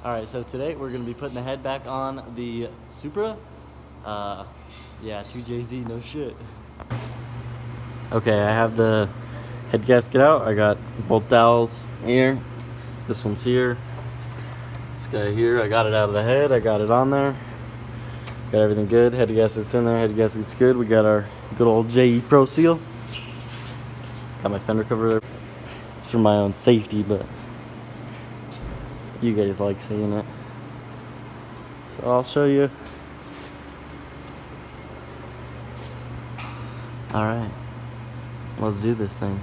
Alright, so today we're going to be putting the head back on the Supra. Yeah, 2JZ, no shit. Okay, I have the head gasket out. I got both dowels here. This one's here. This guy here, I got it out of the head. I got it on there. Got everything good. Head gasket's in there. Head gasket's good. We got our good old JE Pro Seal. Got my fender cover there. It's for my own safety, but you guys like seeing it. So I'll show you. Alright. Let's do this thing.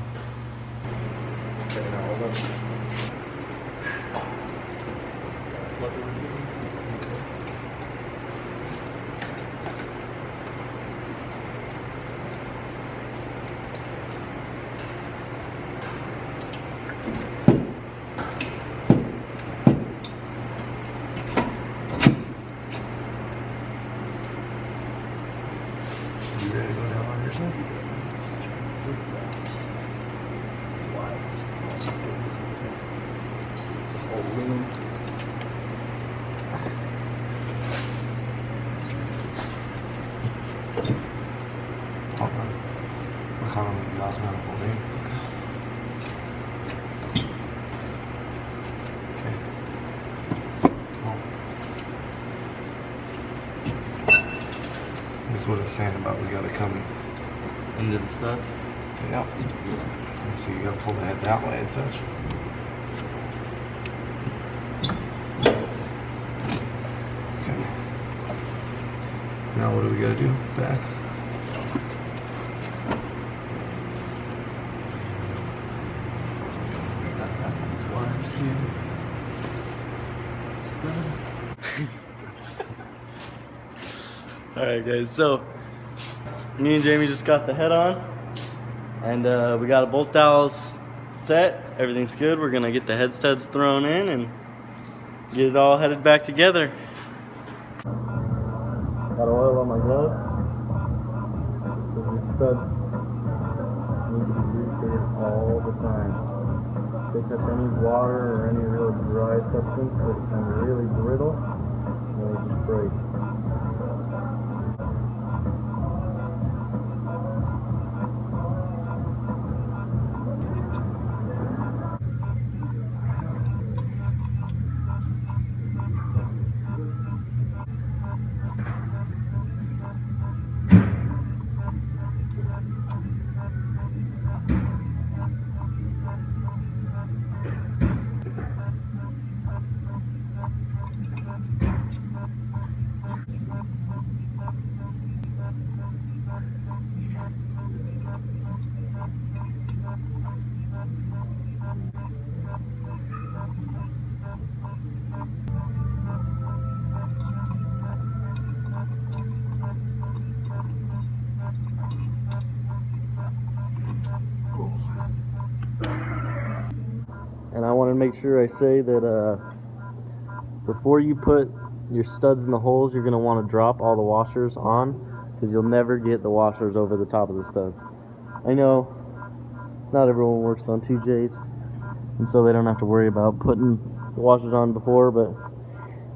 You ready to go down on your side? Hold on. Work on the exhaust manifold, eh? Okay. This is what it's saying about we gotta come Into the studs? Yep. Yeah. So you gotta pull the head that way and such. Okay. Now what do we gotta do? Back. Got past these wires here. Alright guys, so me and Jamie just got the head on, and we got both dowels set. Everything's good. We're gonna get the head studs thrown in and get it all headed back together. Got oil on my glove. Just 'cause these studs need to be lubricated all the time. If they touch any water or any real dry substance that becomes really brittle, they just break. And I want to make sure I say that before you put your studs in the holes, you're going to want to drop all the washers on, because you'll never get the washers over the top of the studs. I know not everyone works on 2Js, and so they don't have to worry about putting the washers on before, but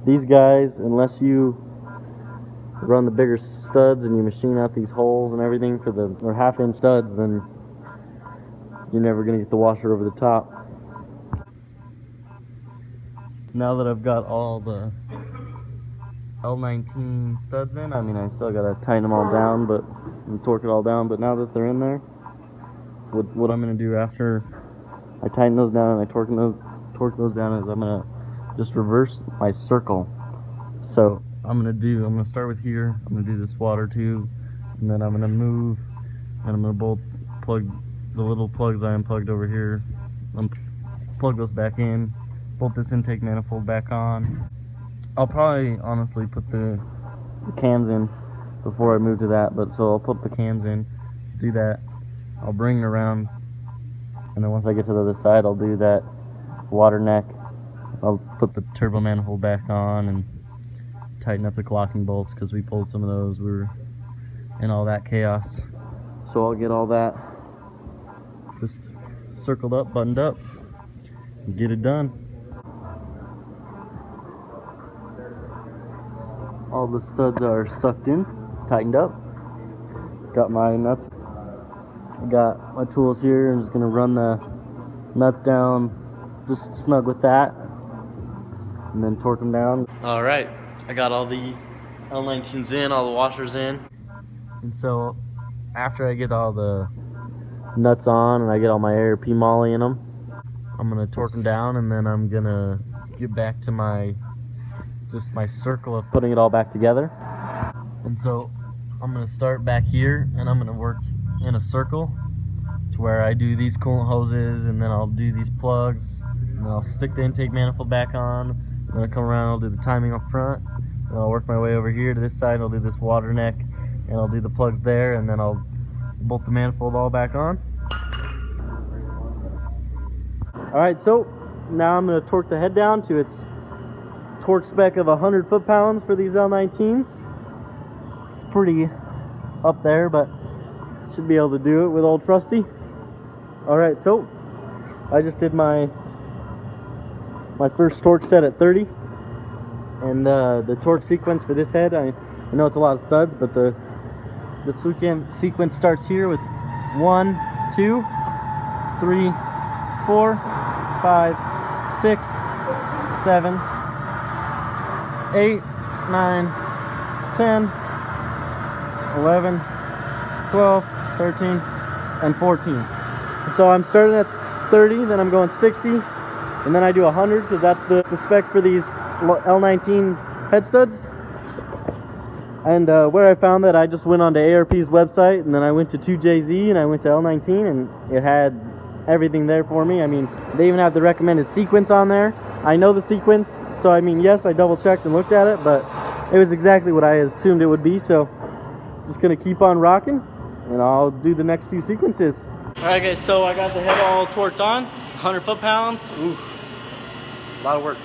these guys, unless you run the bigger studs and you machine out these holes and everything for the half-inch studs, then you're never going to get the washer over the top. Now that I've got all the L19 studs in, I mean, I still gotta tighten them all down, and torque it all down, but now that they're in there, what I'm gonna do after I tighten those down and I torque those down is I'm gonna just reverse my circle. So I'm gonna start with here, I'm gonna do this water tube, and then I'm gonna move, and I'm gonna bolt plug the little plugs I unplugged over here, plug those back in, bolt this intake manifold back on. I'll probably honestly put the cams in before I move to that, but so I'll put the cams in, do that, I'll bring it around, and then once I get to the other side, I'll do that water neck. I'll put the turbo manifold back on and tighten up the clocking bolts, because we pulled some of those, we were in all that chaos. So I'll get all that just circled up, buttoned up, and get it done. All the studs are sucked in, tightened up. Got my nuts. Got my tools here. I'm just gonna run the nuts down, just snug with that, and then torque them down. All right, I got all the L19s in, all the washers in, and so after I get all the nuts on and I get all my ARP molly in them, I'm gonna torque them down, and then I'm gonna get back to my circle of putting it all back together. And so I'm gonna start back here, and I'm gonna work in a circle to where I do these coolant hoses, and then I'll do these plugs, and then I'll stick the intake manifold back on, and then I'll come around, I'll do the timing up front, and I'll work my way over here to this side, I'll do this water neck, and I'll do the plugs there, and then I'll bolt the manifold all back on. Alright, so now I'm going to torque the head down to its torque spec of 100 foot-pounds for these L19s. It's pretty up there, but should be able to do it with old Trusty. Alright, so I just did my first torque set at 30, and the torque sequence for this head, I know it's a lot of studs, but the sequence starts here with 1, 2, 3, 4, 5, 6, 7, 8, 9, 10, 11, 12, 13, and 14. So I'm starting at 30, then I'm going 60, and then I do 100 because that's the spec for these L19 head studs. And where I found that, I just went onto ARP's website, and then I went to 2JZ, and I went to L19, and it had everything there for me. I mean, they even have the recommended sequence on there. I know the sequence, so I mean, yes, I double checked and looked at it, but it was exactly what I assumed it would be. So just gonna keep on rocking, and I'll do the next two sequences. Alright guys, so I got the head all torqued on, 100 foot-pounds. Oof, a lot of work.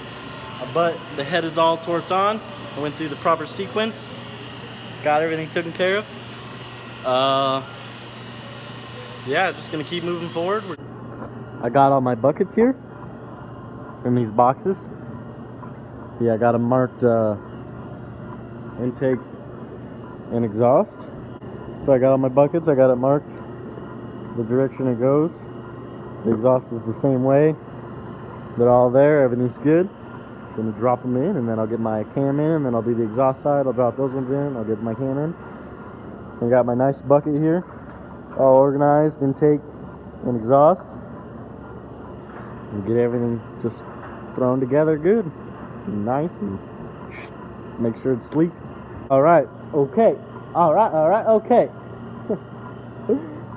But the head is all torqued on. I went through the proper sequence, got everything taken care of. Yeah, just gonna keep moving forward. I got all my buckets here in these boxes. See, I got them marked intake and exhaust. So I got all my buckets, I got it marked the direction it goes. The exhaust is the same way. They're all there, everything's good. Gonna drop them in, and then I'll get my cam in, and then I'll do the exhaust side. I'll drop those ones in, I'll get my cam in. I got my nice bucket here, all organized, intake and exhaust. And get everything just thrown together good, and nice, and make sure it's sleek. Alright, okay. Alright, okay.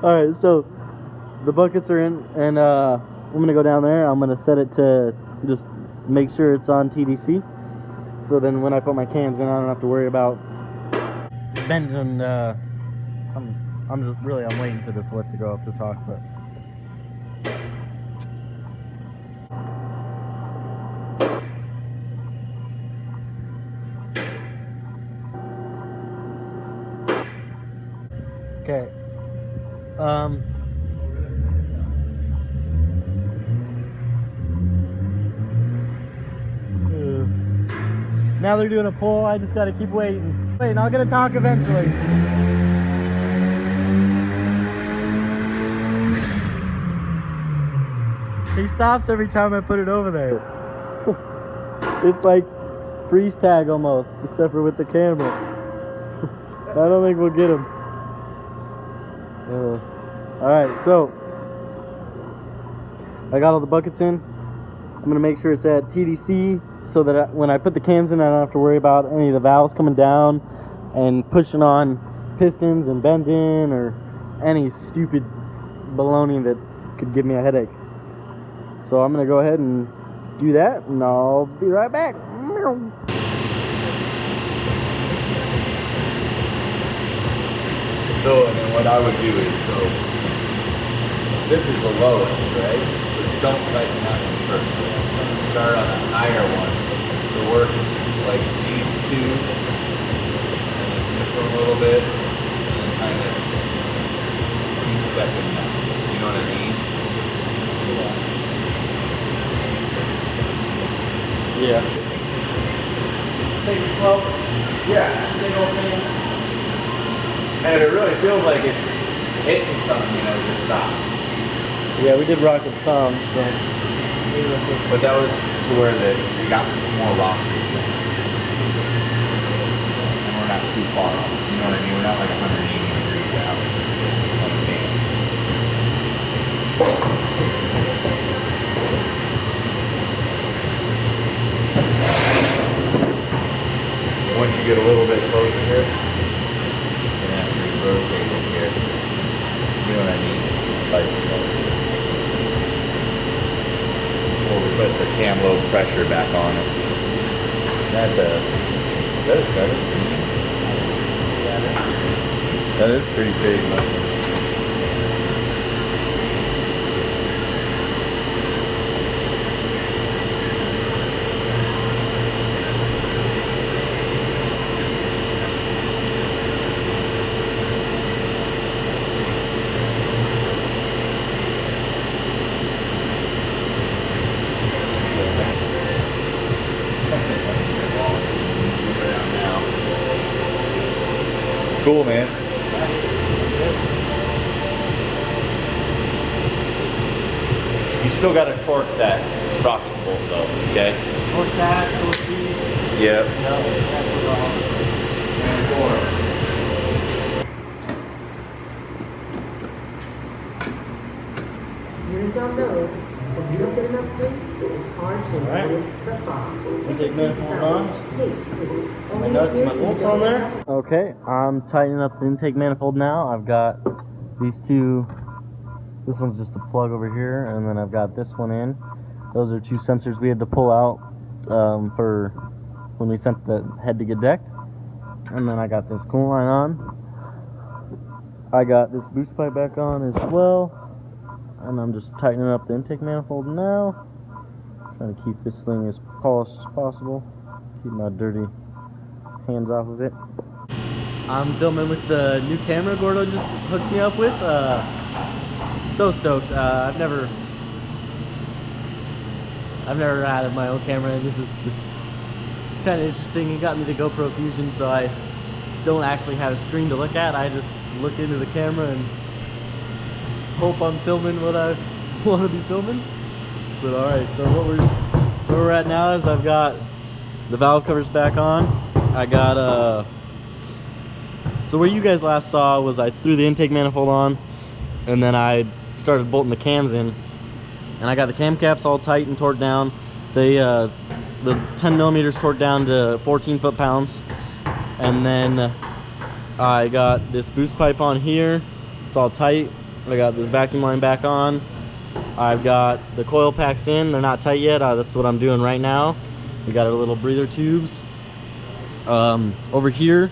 Alright, so the buckets are in, and I'm gonna go down there. I'm gonna set it to just make sure it's on TDC, so then when I put my cams in, I don't have to worry about bending. I'm waiting for this lift to go up to talk, but okay. Now they're doing a pull. I just gotta keep waiting. I'll get a talk eventually. He stops every time I put it over there. It's like freeze tag almost, except for with the camera. I don't think we'll get him. Alright, so I got all the buckets in. I'm gonna make sure it's at TDC, so that when I put the cams in, I don't have to worry about any of the valves coming down and pushing on pistons and bending or any stupid baloney that could give me a headache. So I'm gonna go ahead and do that, and I'll be right back. So, and then what I would do is, so this is the lowest, right? So don't tighten that one first. So start on a higher one. So work like these two, and then this one a little bit, and then kind of keep stepping down. You know what I mean? Yeah. take it slow. Yeah. Big old thing. And it really feels like it's hitting something, you know, just stop. Yeah, we did rock it some, so. But that was to where we got more rock this thing. And we're not too far off. You know what I mean? We're not like 180 degrees out. Like a band. Once you get a little bit closer here, you can actually rotate it here. You know what I mean? Like so. Before we put the cam load pressure back on it. That's is that a 17? That is pretty big. Cool, man. You still got to torque that sprocket bolt though, okay? Torque that, torque these. Yep. No, that's wrong. And forward. Here's on those. If you don't get enough sleep, it's hard to Alright. avoid the fog. Intake manifolds on. Hate sleep. My nuts, my bolts on there. Okay, I'm tightening up the intake manifold now. I've got these two. This one's just a plug over here, and then I've got this one in. Those are two sensors we had to pull out for when we sent the head to get decked. And then I got this coolant line on. I got this boost pipe back on as well. And I'm just tightening up the intake manifold now. Trying to keep this thing as polished as possible. Keep my dirty hands off of it. I'm filming with the new camera Gordo just hooked me up with. So stoked. I've never had my own camera, and this is just, it's kind of interesting. It got me the GoPro Fusion, so I don't actually have a screen to look at. I just look into the camera and hope I'm filming what I want to be filming. But alright, so where we're at now is I've got the valve covers back on. I got so where you guys last saw was I threw the intake manifold on, and then I started bolting the cams in, and I got the cam caps all tight and torqued down. The 10 millimeters torqued down to 14 foot-pounds, and then I got this boost pipe on here. It's all tight. I got this vacuum line back on. I've got the coil packs in. They're not tight yet. That's what I'm doing right now. We got our little breather tubes. Over here,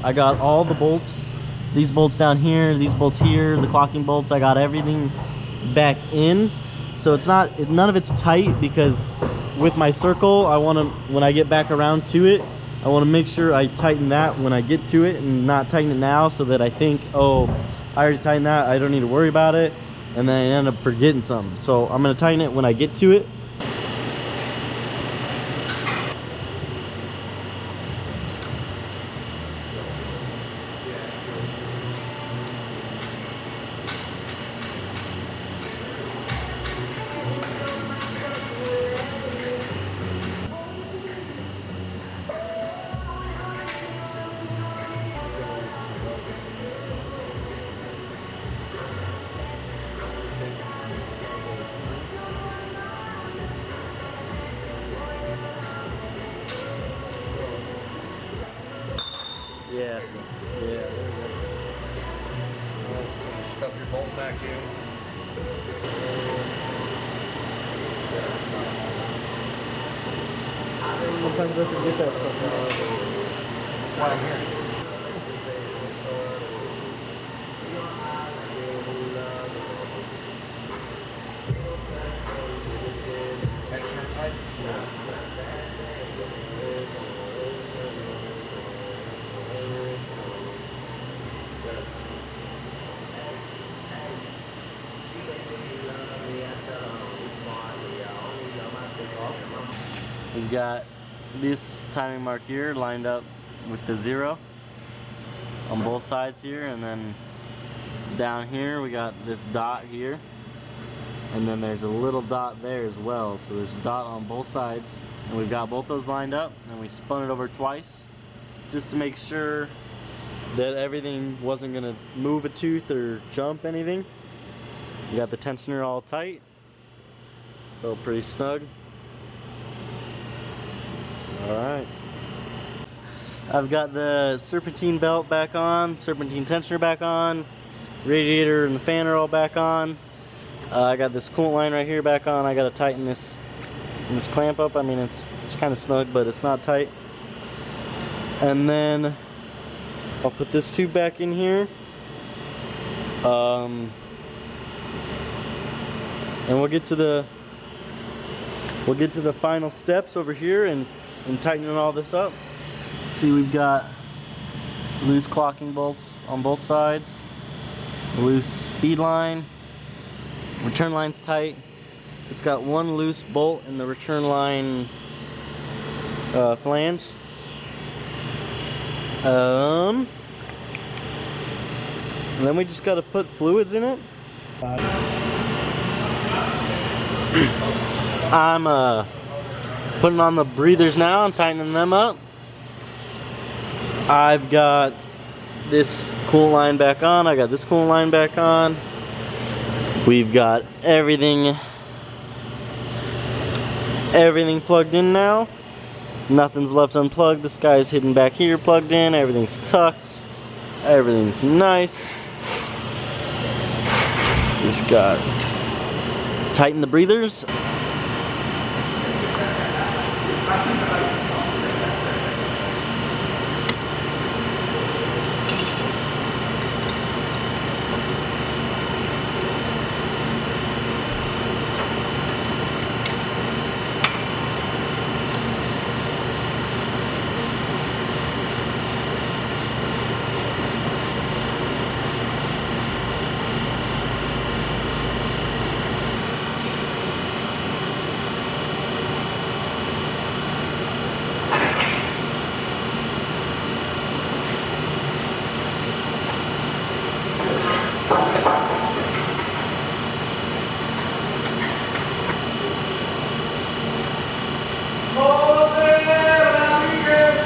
I got all the bolts. These bolts down here, these bolts here, the clocking bolts. I got everything back in. So it's not, none of it's tight, because with my circle, I want to, when I get back around to it, I want to make sure I tighten that when I get to it and not tighten it now, so that I think, oh, I already tightened that, I don't need to worry about it, and then I end up forgetting something. So I'm going to tighten it when I get to it. Yeah, there we go. Stuff your bolt back in. Sometimes I forget that stuff now. That's why I'm here. Tensioner tight? Yeah. We've got this timing mark here lined up with the 0 on both sides here, and then down here we got this dot here, and then there's a little dot there as well. So there's a dot on both sides, and we've got both those lined up, and we spun it over twice just to make sure that everything wasn't gonna move a tooth or jump anything. We got the tensioner all tight, felt pretty snug. Alright. I've got the serpentine belt back on, serpentine tensioner back on, radiator and the fan are all back on. I got this coolant line right here back on. I gotta tighten this clamp up. I mean, it's kind of snug, but it's not tight. And then I'll put this tube back in here. And we'll get to the final steps over here and tightening all this up. See, we've got loose clocking bolts on both sides, loose feed line, return line's tight. It's got one loose bolt in the return line flange. And then we just got to put fluids in it. I'm putting on the breathers now. I'm tightening them up. I've got this coolant line back on. I got this coolant line back on. We've got everything plugged in now. Nothing's left unplugged. This guy's hidden back here, plugged in. Everything's tucked. Everything's nice. Just got tighten the breathers.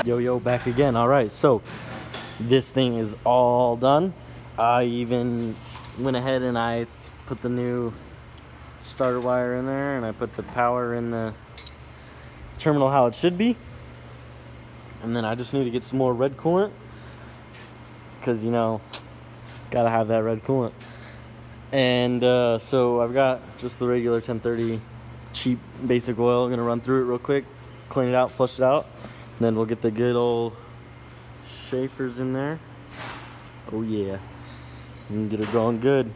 Yo, back again. Alright, so this thing is all done. I even went ahead and I put the new starter wire in there, and I put the power in the terminal how it should be. And then I just need to get some more red coolant, because, you know, gotta have that red coolant. And so I've got just the regular 1030 cheap basic oil. I'm gonna run through it real quick, clean it out, flush it out. Then we'll get the good old Schaefer's in there. Oh yeah, and get it going good.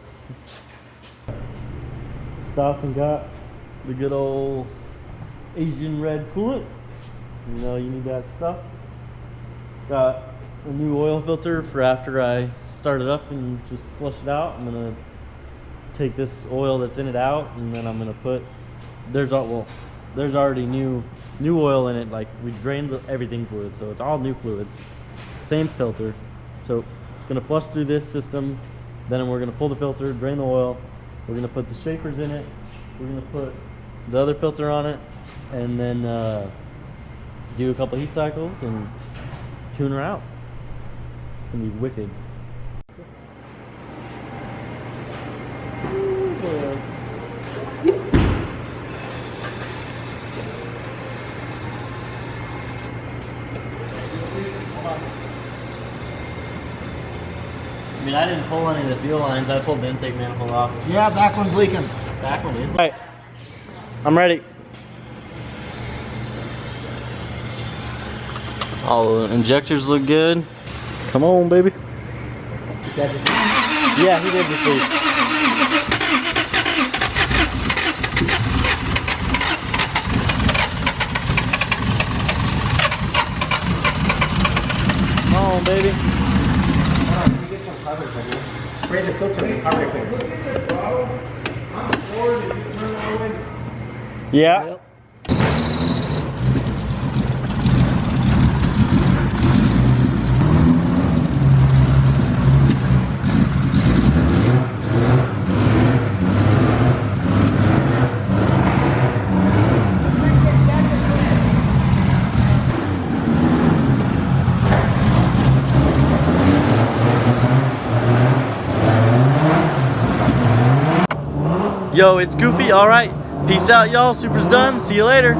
Stopped and got the good old Asian red coolant. You know you need that stuff. Got a new oil filter for after I start it up and just flush it out. I'm gonna take this oil that's in it out, and then I'm gonna put, there's already new oil in it. Like, we drained everything fluid, so it's all new fluids, same filter. So it's gonna flush through this system, then we're gonna pull the filter, drain the oil, we're gonna put the Schaefer's in it, we're gonna put the other filter on it, and then do a couple heat cycles and tune her out. It's gonna be wicked. I mean, I didn't pull any of the fuel lines. I pulled the intake manifold off. Yeah, back one's leaking. Back one is. All right, I'm ready. All the injectors look good. Come on, baby. Yeah, he did just leave. Come on, baby. Spray the filter with carburetor. Yeah. Yo, it's Goofy. All right. Peace out, y'all. Supra's done. See you later.